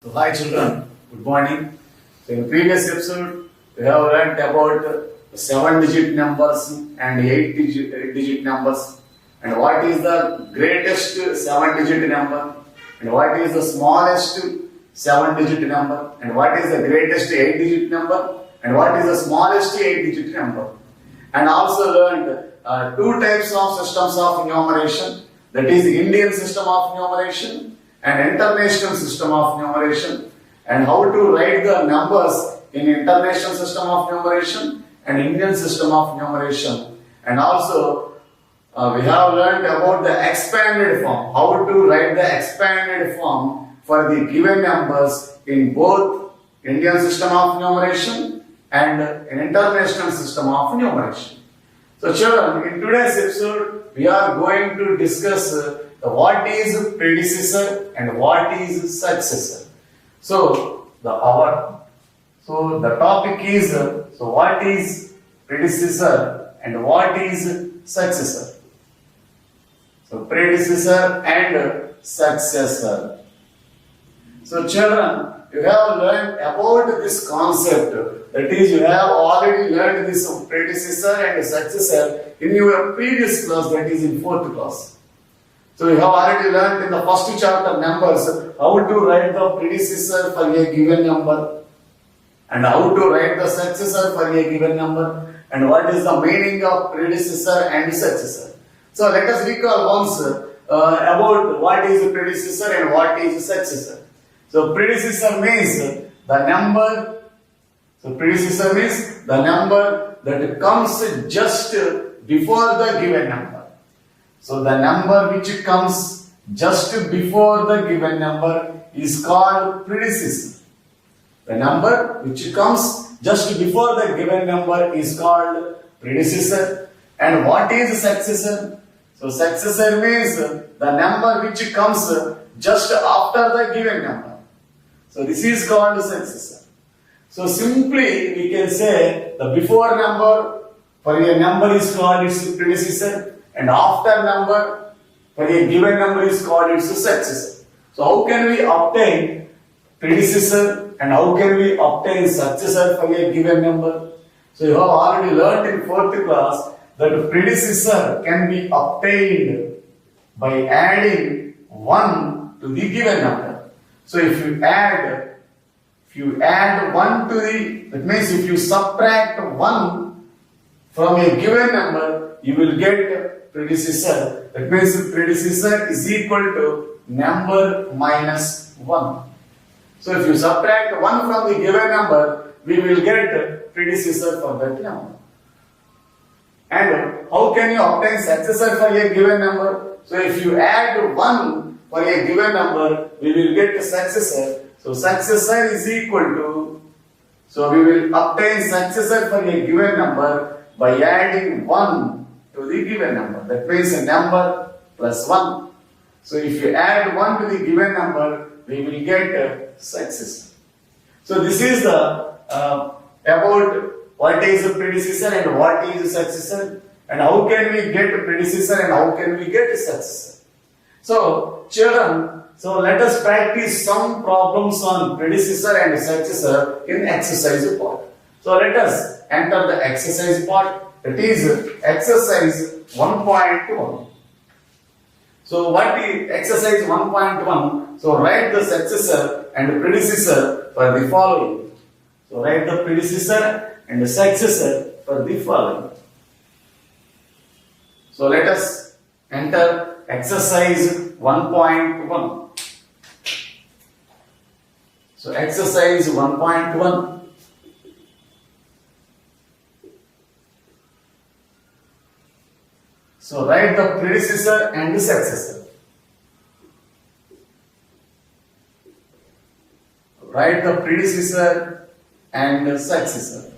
So, hi children, good morning. So in previous episode, we have learnt about 7-digit numbers and 8-digit numbers, and what is the greatest 7-digit number, and what is the smallest 7-digit number, and what is the greatest 8-digit number, and what is the smallest 8-digit number. And also learned two types of systems of enumeration, that is Indian system of enumeration and international system of enumeration, and how to write the numbers in international system of enumeration and Indian system of enumeration. And also we have learned about the expanded form, how to write the expanded form for the given numbers in both Indian system of enumeration and an international system of enumeration. So children, in today's episode, we are going to discuss what is predecessor and what is successor. So the topic is what is predecessor and what is successor. So predecessor and successor. So children, you have learned about this concept. That is, you have already learned this predecessor and successor in your previous class, that is in 4th class. So you have already learned in the first chapter numbers how to write the predecessor for a given number and how to write the successor for a given number and what is the meaning of predecessor and successor. So let us recall once about what is predecessor and what is successor. So predecessor means the number. So predecessor means the number that comes just before the given number. So the number which comes just before the given number is called predecessor. The number which comes just before the given number is called predecessor. And what is successor? So successor means the number which comes just after the given number. So this is called successor. So simply we can say the before number for a number is called its predecessor, and after number for a given number is called its successor. So how can we obtain predecessor and how can we obtain successor for a given number? So you have already learnt in 4th class that predecessor can be obtained by adding 1 to the given number. So if you add 1 to that means if you subtract 1 from a given number, you will get predecessor. That means predecessor is equal to number minus 1. So if you subtract 1 from the given number, we will get predecessor for that number. And how can you obtain successor for a given number? So if you add 1 for a given number, we will get a successor. So successor is equal to, so we will obtain successor for a given number by adding 1 to the given number. That means a number plus 1. So if you add 1 to the given number, we will get a successor. So this is the about what is a predecessor and what is a successor, and how can we get a predecessor and how can we get a successor. So children, so let us practice some problems on predecessor and successor in exercise part. So let us enter the exercise part, that is exercise 1.1. So what is exercise 1.1? So write the successor and predecessor for the following. So write the predecessor and the successor for the following. So let us enter exercise 1.1. So exercise 1.1. So write the predecessor and the successor. Write the predecessor and the successor.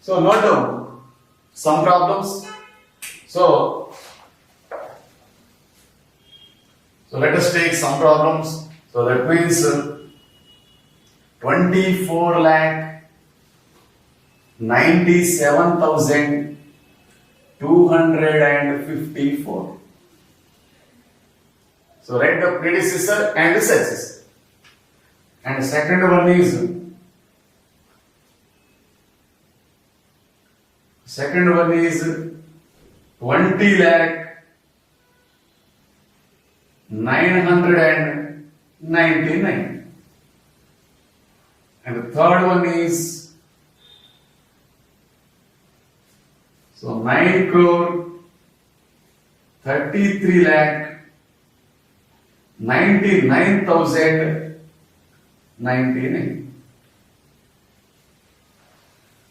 So note down some problems. So let us take some problems. So that means 24,97,000 254. So write the predecessor and the successor. And the second one is 20 lakh 999. And the third one is 9 crore 33 lakh 99,099.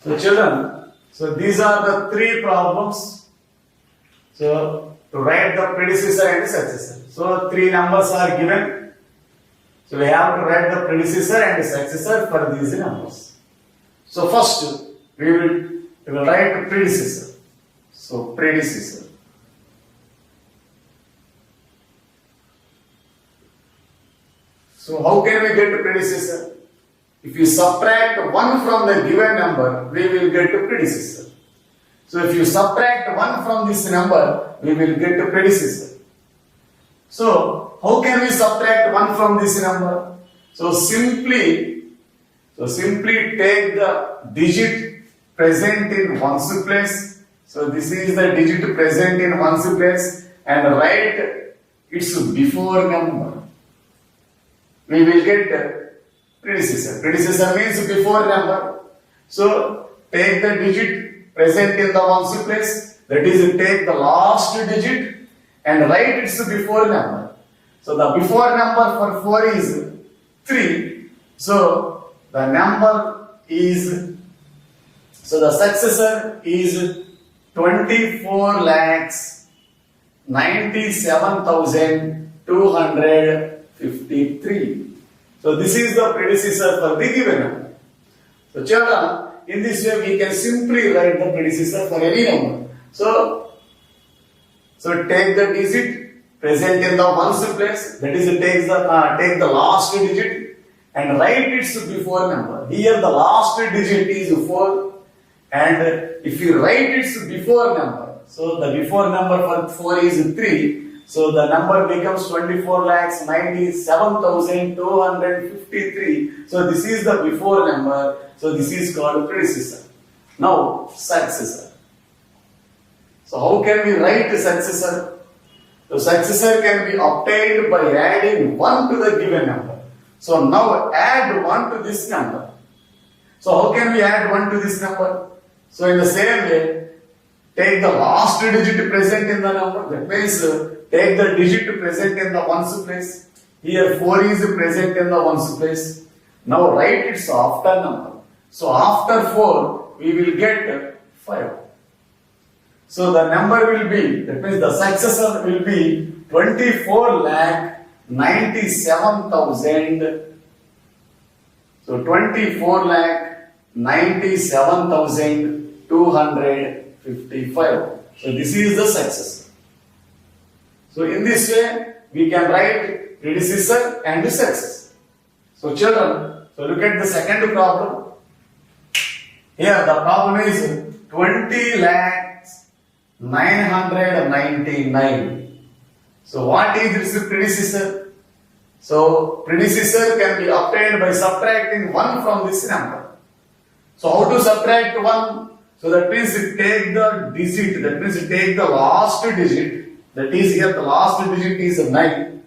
So children, so these are the three problems. So to write the predecessor and the successor. So three numbers are given. So we have to write the predecessor and the successor for these numbers. So first we will write the predecessor. So predecessor. So how can we get the predecessor? If you subtract 1 from the given number, we will get the predecessor. So if you subtract 1 from this number, we will get the predecessor. So how can we subtract 1 from this number? So simply take the digit present in ones place. So this is the digit present in ones place and write its before number. We will get predecessor. Predecessor means before number. So take the digit present in the ones place, that is, take the last digit and write its before number. So the before number for 4 is 3. So the number is, so the successor is 24 lakhs 97,253. So this is the predecessor for the given number. So children, in this way we can simply write the predecessor for any number. So take the digit present in the ones place, that is, take the last digit and write its before number. Here the last digit is 4, and if you write its before number, so the before number for 4 is 3. So the number becomes 24 lakhs 97,253. So this is the before number. So this is called predecessor. Now successor. So how can we write the successor? So successor can be obtained by adding 1 to the given number. So now add 1 to this number. So how can we add 1 to this number? So in the same way, take the last digit present in the number. That means take the digit present in the ones place. Here 4 is present in the ones place. Now write its after number. So after 4 we will get 5. So the number will be, that means the successor will be 24 lakh 97,000. So 24 lakh 97,255. So this is the successor. So in this way we can write predecessor and the successor. So children, so look at the second problem. Here the problem is 20 lakhs 999. So what is this predecessor? So predecessor can be obtained by subtracting 1 from this number. So how to subtract 1? So that means take the digit, that means take the last digit, that is here the last digit is 9,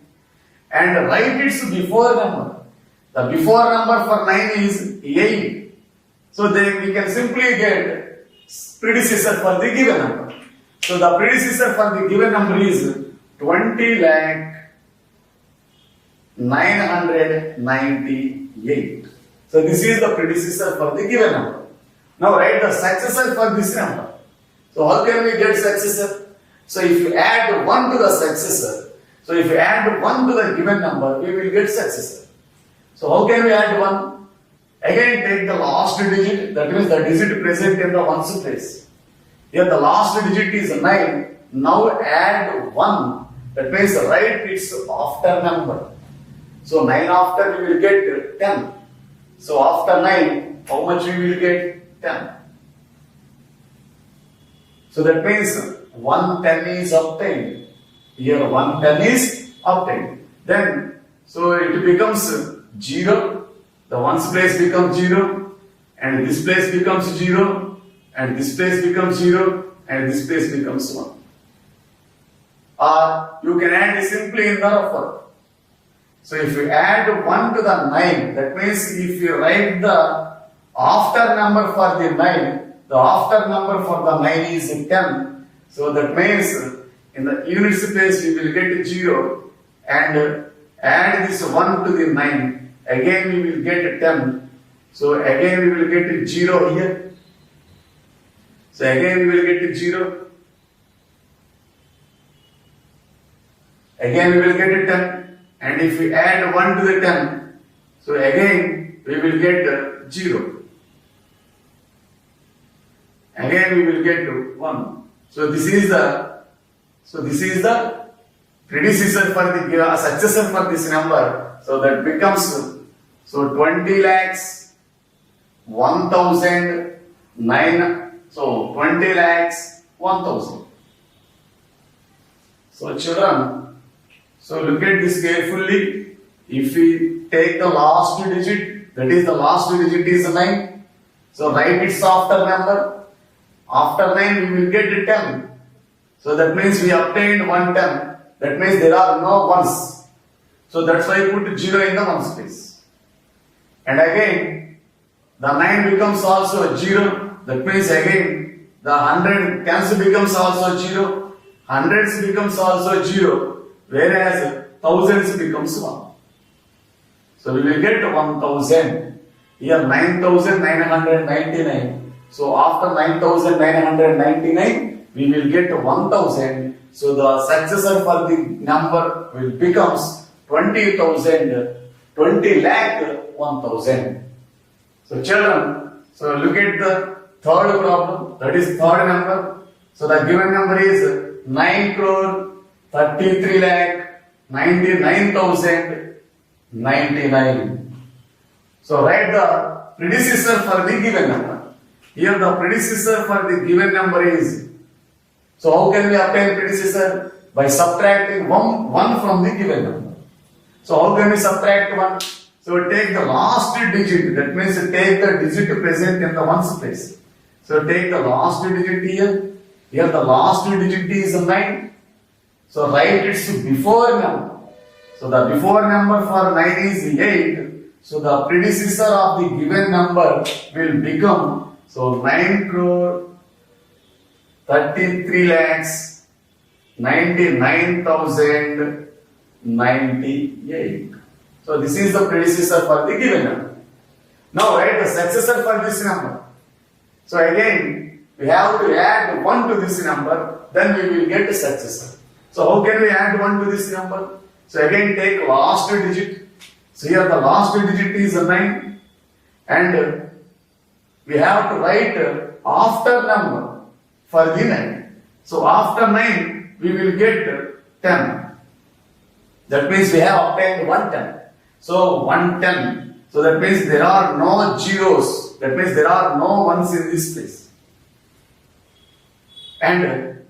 and write its before number. The before number for 9 is 8. So then we can simply get predecessor for the given number. So the predecessor for the given number is 20 lakh 998. So this is the predecessor for the given number. Now write the successor for this number. So how can we get successor? So if you add 1 to the successor, so if you add 1 to the given number, we will get successor. So how can we add 1? Again take the last digit, that means the digit present in the ones place. Here the last digit is 9. Now add 1. That means write its after number. So 9 after we will get 10. So after 9, how much we will get? 10. So that means 110 is obtained. Here 110 is obtained. Then, so it becomes 0. The ones place becomes 0. And this place becomes 0. And this place becomes 0. And this place becomes 1. Or you can add simply in the offer. So if you add 1 to the 9, that means if you write the after number for the 9, the after number for the 9 is 10. So that means in the units place we will get 0 and add this 1 to the 9. Again we will get 10. So again we will get 0 here. So again we will get 0. Again we will get 10. And if we add 1 to the 10, so again we will get 0. Again we will get 1. So this is the predecessor for the successor for this number. So that becomes 20 lakhs 1,000 9. So 20 lakhs 1,000. So children, so look at this carefully. If we take the last digit, that is the last digit is 9. So write its after number. After 9 we will get 10. So that means we obtained 110. That means there are no ones. So that's why I put 0 in the ones place. And again, the 9 becomes also 0. That means again, the 100 tens becomes also 0. Hundreds becomes also 0. Whereas thousands becomes 1. So we will get 1000. Here 9999. So after 9999, we will get 1000. So the successor for the number will becomes 20,000. 20 lakh 1000. So children, so look at the third problem. That is third number. So the given number is 9 crore 33 lakh 99,099. So write the predecessor for the given number. Here the predecessor for the given number is. So how can we obtain predecessor? By subtracting 1 from the given number. So how can we subtract 1? So take the last digit. That means take the digit present in the ones place. So take the last digit here. Here the last digit is 9. So write its before number. So the before number for 9 is 8. So the predecessor of the given number will become 9 crore 33 lakhs 99,098. So this is the predecessor for the given number. Now write the successor for this number. So again we have to add 1 to this number, then we will get a successor. So how can we add 1 to this number? So again take last digit. So here the last digit is 9 and we have to write after number for the 9. So after 9 we will get 10. That means we have obtained 110. So 110. So that means there are no zeros. That means there are no ones in this place. And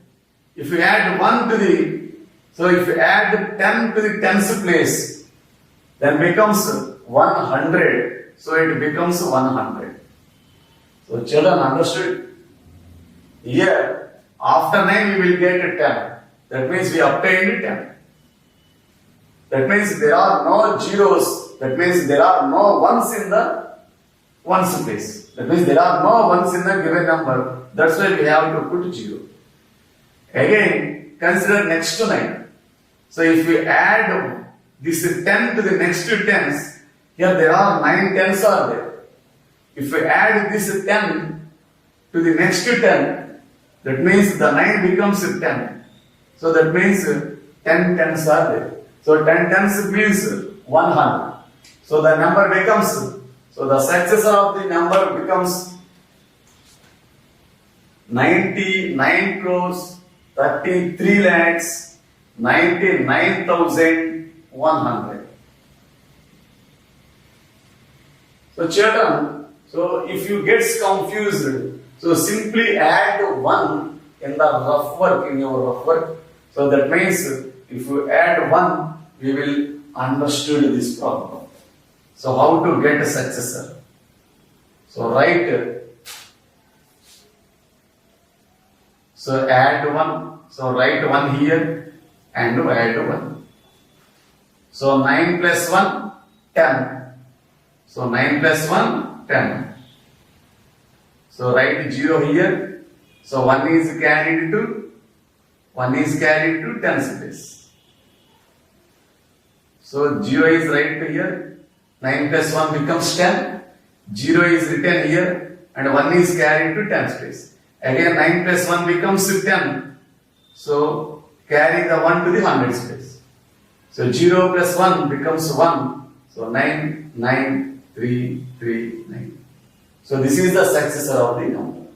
if you add 1 to the, so if you add 10 to the tens place, then becomes 100. So it becomes 100. So children understood? Here, after 9 we will get 10. That means we obtained 10. That means there are no zeros. That means there are no ones in the ones place. That means there are no ones in the given number. That's why we have to put 0. Again, consider next to 9. So if we add this 10 to the next two tens, here there are 9 tens are there. If we add this 10 to the next two 10, that means the 9 becomes 10. So that means 10 tens are there. So 10 tens means 100. So the number becomes, so the successor of the number becomes 99 crores 33 lakhs 99,100. So children, so if you get confused, so simply add 1 in the rough work, in your rough work. So that means if you add 1, we will understood this problem. So how to get a successor? So write, so add 1, so write 1 here and add 1. So 9 plus 1, 10. So 9 plus 1, 10. So write 0 here. So 1 is carried to 10's place. So 0 is right here. 9 plus 1 becomes 10. 0 is written here and 1 is carried to 10's place. Again 9 plus 1 becomes 10. So carry the 1 to the 100's place. So 0 plus 1 becomes 1. So 9, 9, 3, 3, 9. So this is the successor of the number.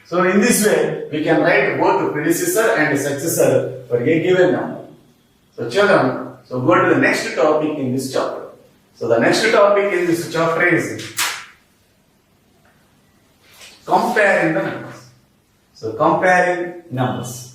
So in this way, we can write both predecessor and successor for a given number. So children, so go to the next topic in this chapter. So the next topic in this chapter is comparing the numbers. So comparing numbers.